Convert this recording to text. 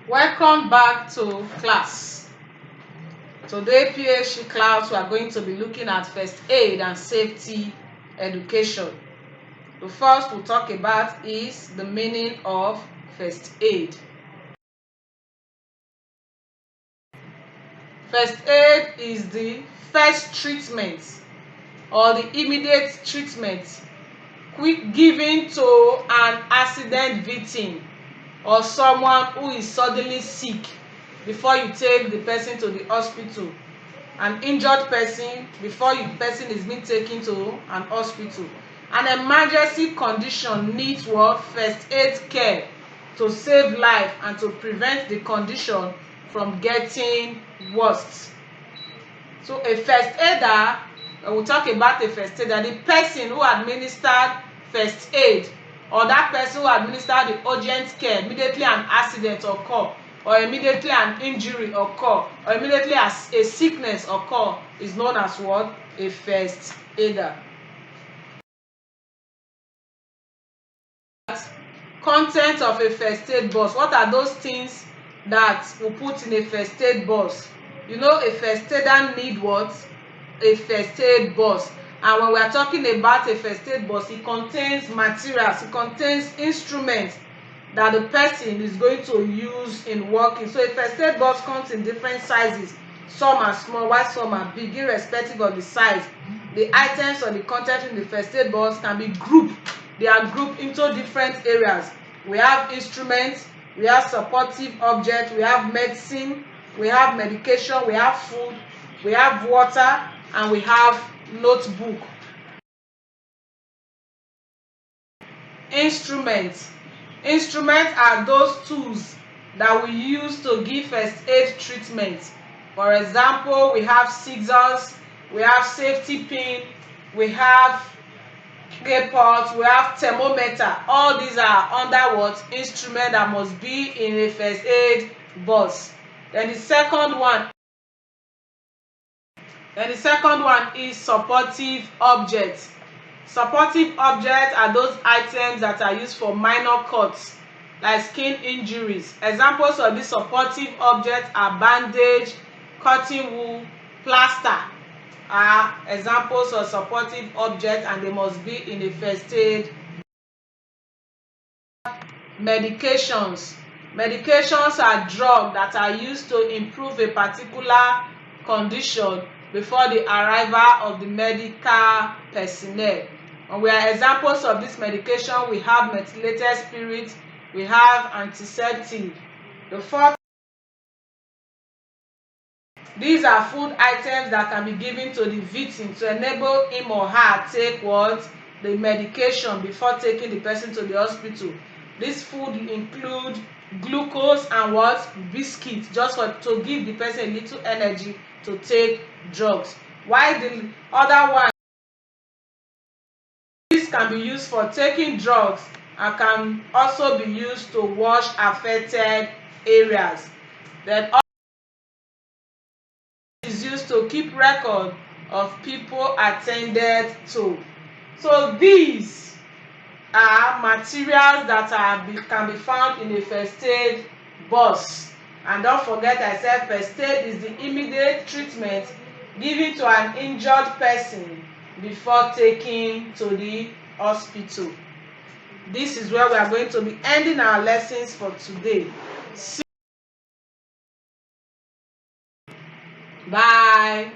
Welcome back to class. Today PhD class we are going to be looking at first aid and safety education. The first we'll talk about is the meaning of first aid. First aid is the first treatment or the immediate treatment quick given to an accident victim or someone who is suddenly sick before you take the person to the hospital. An injured person before the person is being taken to an hospital. An emergency condition needs what? First aid care to save life and to prevent the condition from getting worse. So a first aider, we'll talk about a first aider, the person who administered first aid or that person who administered the urgent care immediately an accident occur or immediately an injury occur or immediately as a sickness occur is known as what? A first aider. Content of a first aid box. What are those things that we put in a first aid box? You know, a first aider need what? A first aid box. And when we are talking about a first aid box, it contains materials, it contains instruments that the person is going to use in working. So a first aid box comes in different sizes. Some are small while some are big, irrespective of the size. The items or the content in the first aid box can be grouped. They are grouped into different areas. We have instruments, we have supportive objects, we have medicine, we have medication, we have food, we have water, and we have notebook. Instruments are those tools that we use to give first aid treatment. For example, we have scissors, we have safety pin, we have clay pot, we have thermometer. All these are under what? Instrument that must be in a first aid box. Then the second one is supportive objects. Supportive objects are those items that are used for minor cuts like skin injuries. Examples of these supportive objects are bandage, cotton wool, plaster are examples of supportive objects, and they must be in a first aid. Medications are drugs that are used to improve a particular condition before the arrival of the medical personnel. And we are examples of this medication. We have methylated spirit, we have antiseptic. These are food items that can be given to the victim to enable him or her take what? The medication before taking the person to the hospital. This food include glucose and what? Biscuits, just to give the person a little energy to take drugs. While the other one, this can be used for taking drugs and can also be used to wash affected areas. Then is used to keep record of people attended to. So these are materials that can be found in a first aid box. And don't forget, I said first aid is the immediate treatment given to an injured person before taking to the hospital. This is where we are going to be ending our lessons for today. Bye.